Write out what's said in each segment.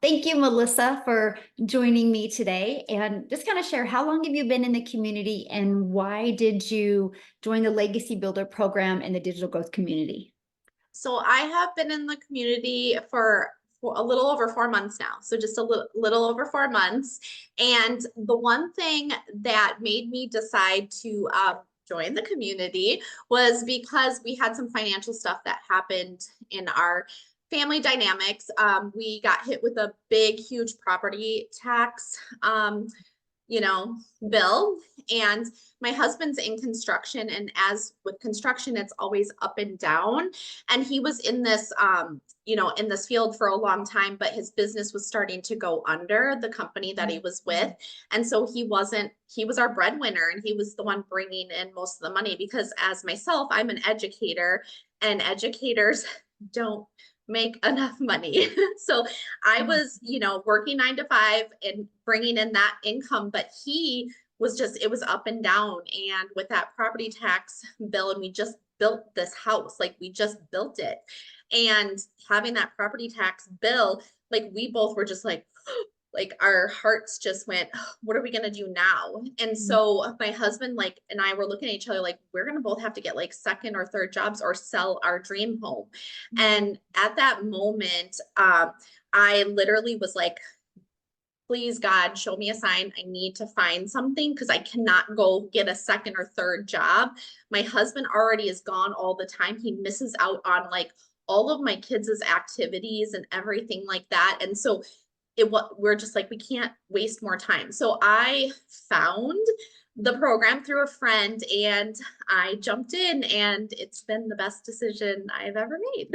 Thank you, Melissa, for joining me today. And just kind of share, how long have you been in the community and why did you join the Legacy Builder program and the digital growth community? So I have been in the community for a little over 4 months now. So just a little over 4 months. And the one thing that made me decide to join the community was because we had some financial stuff that happened in our family dynamics. We got hit with a big, huge property tax. You know, bill. And my husband's in construction. And as with construction, it's always up and down. And he was in this, in this field for a long time, but his business was starting to go under the company that he was with. And so he was our breadwinner and he was the one bringing in most of the money because as myself, I'm an educator and educators don't make enough money. So I was, working 9 to 5 and bringing in that income, but he was it was up and down. And with that property tax bill, and we just built this house, like we just built it. And having that property tax bill, like we both were just like our hearts just went, what are we going to do now? And so my husband and I were looking at each other like we're going to both have to get like second or third jobs or sell our dream home. And at that moment, I literally was like, please God, show me a sign. I need to find something because I cannot go get a second or third job. My husband already is gone all the time. He misses out on like all of my kids' activities and everything like that. And so we're just like, we can't waste more time. So I found the program through a friend and I jumped in and it's been the best decision I've ever made.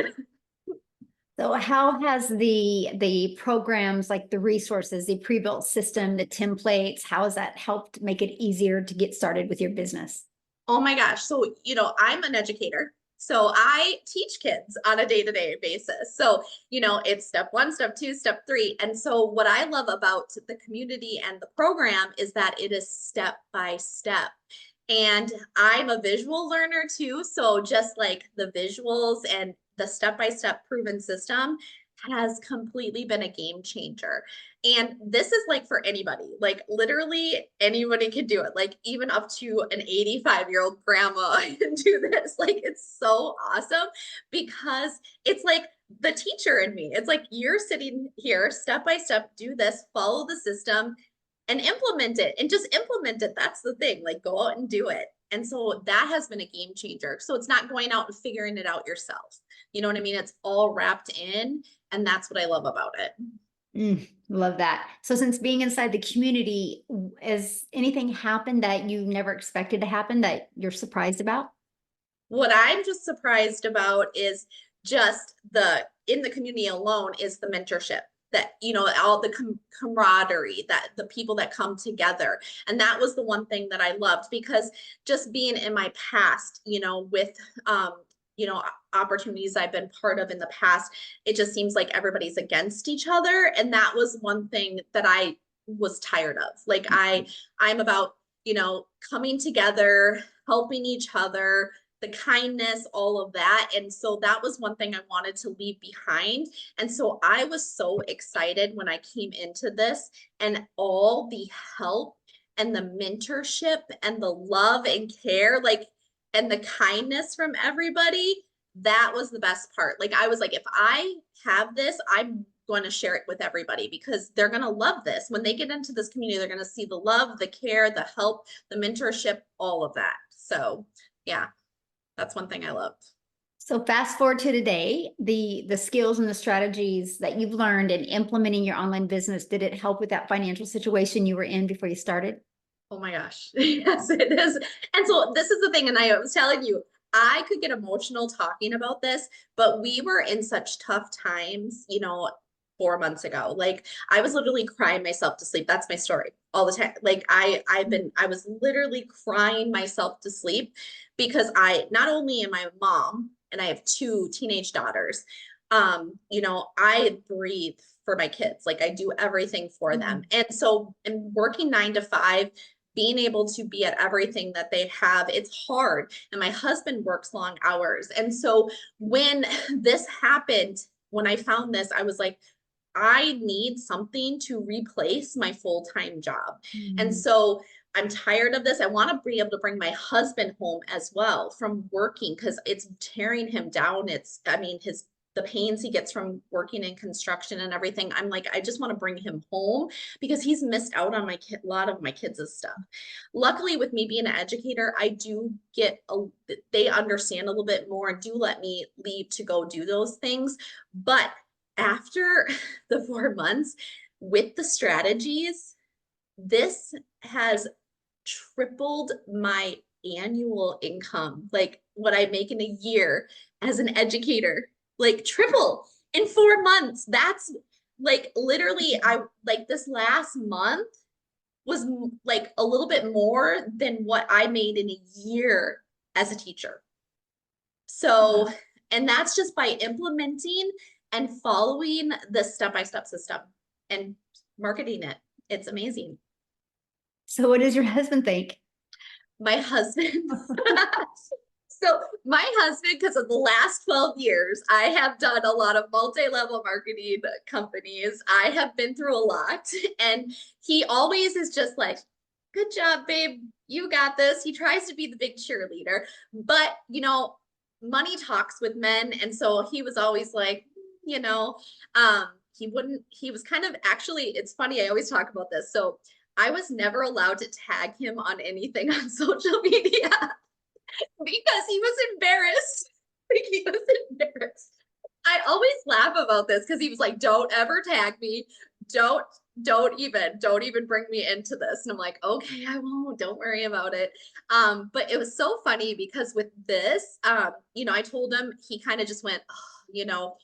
So how has the programs, like the resources, the pre-built system, the templates, how has that helped make it easier to get started with your business? Oh my gosh. So, I'm an educator. So I teach kids on a day-to-day basis. So, it's step one, step two, step three. And so what I love about the community and the program is that it is step by step. And I'm a visual learner too. So just like the visuals and the step-by-step proven system has completely been a game changer. And this is like for anybody, like literally anybody can do it. Like even up to an 85-year-old grandma can do this. Like it's so awesome because it's like the teacher in me. It's like you're sitting here step by step, do this, follow the system and implement it and just implement it. That's the thing, like go out and do it. And so that has been a game changer. So it's not going out and figuring it out yourself. You know what I mean? It's all wrapped in. And that's what I love about it. Love that. So since being inside the community, has anything happened that you never expected to happen that you're surprised about? What I'm just surprised about is just in the community alone is the mentorship that, all the camaraderie that the people that come together. And that was the one thing that I loved because just being in my past, with, opportunities I've been part of in the past, it just seems like everybody's against each other. And that was one thing that I was tired of. Like I'm about, coming together, helping each other, the kindness, all of that. And so that was one thing I wanted to leave behind. And so I was so excited when I came into this and all the help and the mentorship and the love and care, and the kindness from everybody. That was the best part. Like I was like, if I have this, I'm going to share it with everybody because they're going to love this. When they get into this community, they're going to see the love, the care, the help, the mentorship, all of that. So yeah, that's one thing I loved. So fast forward to today, the skills and the strategies that you've learned in implementing your online business, did it help with that financial situation you were in before you started? Oh my gosh. Yes, it is. And so this is the thing. And I was telling you, I could get emotional talking about this, but we were in such tough times, 4 months ago. Like I was literally crying myself to sleep. That's my story all the time. Like I was literally crying myself to sleep because not only am I a mom and I have two teenage daughters, I breathe for my kids. Like I do everything for them. And so in working 9 to 5, being able to be at everything that they have, it's hard. And my husband works long hours. And so when this happened, when I found this, I was like, I need something to replace my full-time job. And Mm. so I'm tired of this. I want to be able to bring my husband home as well from working because it's tearing him down. I mean, the pains he gets from working in construction and everything. I'm like, I just want to bring him home because he's missed out on a lot of my kids' stuff. Luckily, with me being an educator, I do they understand a little bit more and do let me leave to go do those things. But after the 4 months with the strategies, this has tripled my annual income, like what I make in a year as an educator, like triple in 4 months. That's like literally, I like this last month was like a little bit more than what I made in a year as a teacher. Wow. So, and that's just by implementing and following the step-by-step system and marketing it. It's amazing. So what does your husband think? My husband, so my husband, because of the last 12 years, I have done a lot of multi-level marketing companies. I have been through a lot, and he always is just like, good job, babe. You got this. He tries to be the big cheerleader, but money talks with men. And so he was always like, you know, he was kind of actually, it's funny, I always talk about this. So I was never allowed to tag him on anything on social media because he was embarrassed. Like he was embarrassed. I always laugh about this because he was like, don't ever tag me. Don't, don't even bring me into this. And I'm like, okay, I won't, don't worry about it. But it was so funny because with this, I told him, he kind of just went, oh,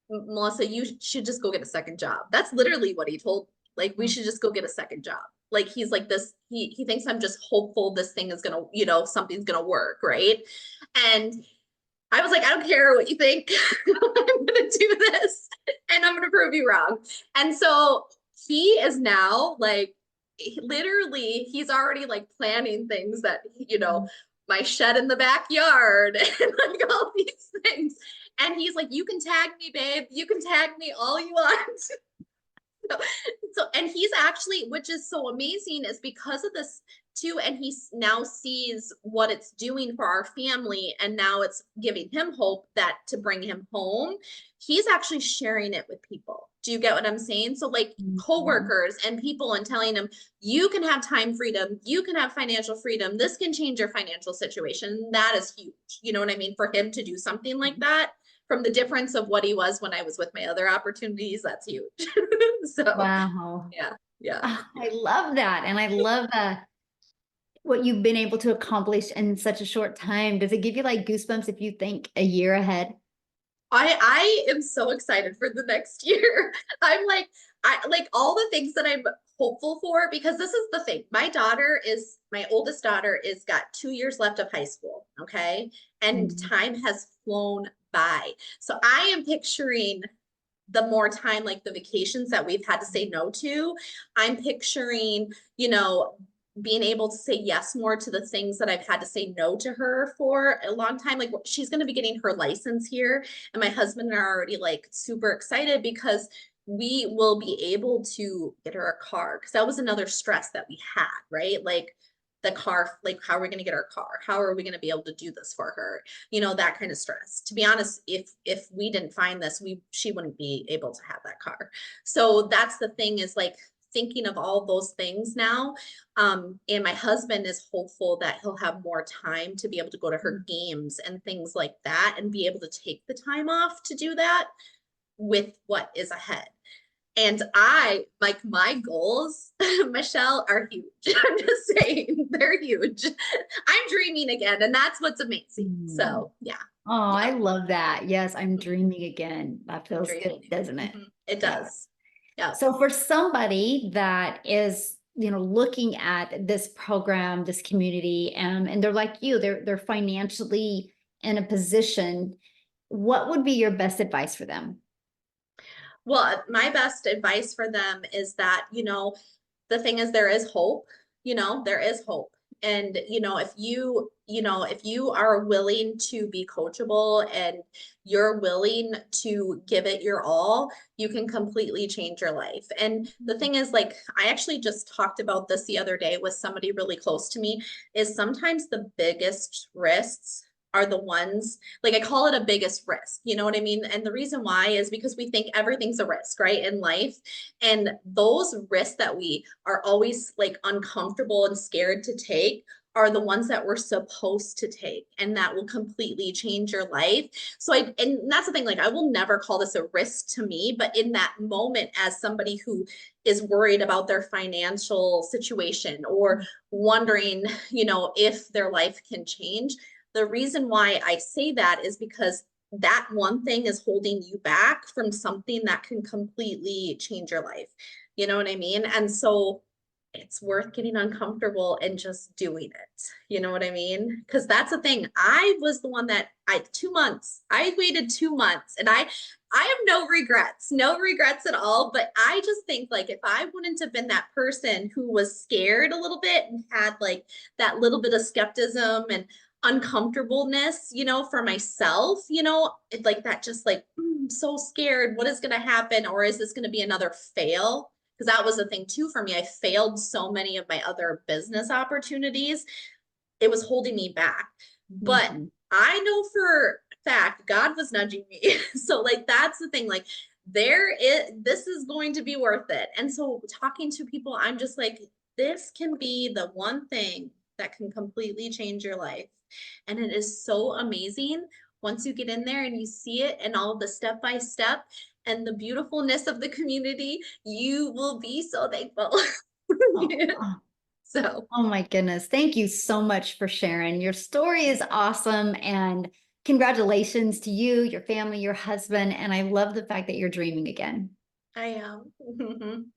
Melissa, you should just go get a second job. That's literally what he told me. Like, we should just go get a second job. Like, he's like this, he thinks I'm just hopeful this thing is gonna, something's gonna work, right? And I was like, I don't care what you think. I'm gonna do this and I'm gonna prove you wrong. And so he is now like literally he's already like planning things that my shed in the backyard and like all these things. And he's like, you can tag me, babe. You can tag me all you want. So and he's actually, which is so amazing, is because of this too, and he now sees what it's doing for our family, and now it's giving him hope that to bring him home, he's actually sharing it with people. Do you get what I'm saying? So like Mhm. coworkers and people, and telling them, you can have time freedom, you can have financial freedom, this can change your financial situation. That is huge. You know what I mean? For him to do something like that, from the difference of what he was when I was with my other opportunities, that's huge. So Wow. yeah, yeah. Ah, I love that. And I love what you've been able to accomplish in such a short time. Does it give you like goosebumps if you think a year ahead? I am so excited for the next year. I'm like, I like all the things that I'm hopeful for, because this is the thing. My oldest daughter is got 2 years left of high school. Okay. And Mhm. time has flown by. So I am picturing the more time, like the vacations that we've had to say no to. I'm picturing, being able to say yes more to the things that I've had to say no to her for a long time. Like she's going to be getting her license here, and my husband and I are already like super excited because we will be able to get her a car, because that was another stress that we had, right? Like the car, like how are we going to get our car? How are we going to be able to do this for her? That kind of stress. To be honest, if we didn't find this, she wouldn't be able to have that car. So that's the thing, is like thinking of all those things now. And my husband is hopeful that he'll have more time to be able to go to her games and things like that, and be able to take the time off to do that with what is ahead. And I like my goals, Michelle, are huge. I'm just saying, they're huge. I'm dreaming again, and that's what's amazing. Mm. So yeah, Oh, yeah, I love that. Yes, I'm dreaming again. That I'm feels good, dreaming. doesn't it? It Yeah. does. Yeah. So for somebody that is, looking at this program, this community, and they're like you, they're financially in a position, what would be your best advice for them? Well, my best advice for them is that, the thing is, there is hope, there is hope. And, if you are willing to be coachable and you're willing to give it your all, you can completely change your life. And the thing is, like, I actually just talked about this the other day with somebody really close to me, is sometimes the biggest risks are the ones, like, I call it a biggest risk, you know what I mean? And the reason why is because we think everything's a risk, right, in life. And those risks that we are always like uncomfortable and scared to take are the ones that we're supposed to take, and that will completely change your life. And that's the thing, like, I will never call this a risk to me, but in that moment, as somebody who is worried about their financial situation or wondering, if their life can change, the reason why I say that is because that one thing is holding you back from something that can completely change your life. You know what I mean? And so it's worth getting uncomfortable and just doing it. You know what I mean? Because that's the thing. I was the one that 2 months. I waited 2 months, and I have no regrets at all. But I just think, like, if I wouldn't have been that person who was scared a little bit and had like that little bit of skepticism and uncomfortableness, for myself, like that, just like, I'm so scared. What is going to happen? Or is this going to be another fail? Because that was the thing too for me. I failed so many of my other business opportunities. It was holding me back. But Mhm. I know for a fact God was nudging me. So, like, that's the thing. Like, this is going to be worth it. And so talking to people, I'm just like, this can be the one thing that can completely change your life. And it is so amazing once you get in there and you see it and all of the step by step and the beautifulness of the community, you will be so thankful. Oh, So oh my goodness. Thank you so much for sharing. Your story is awesome. And congratulations to you, your family, your husband. And I love the fact that you're dreaming again. I am.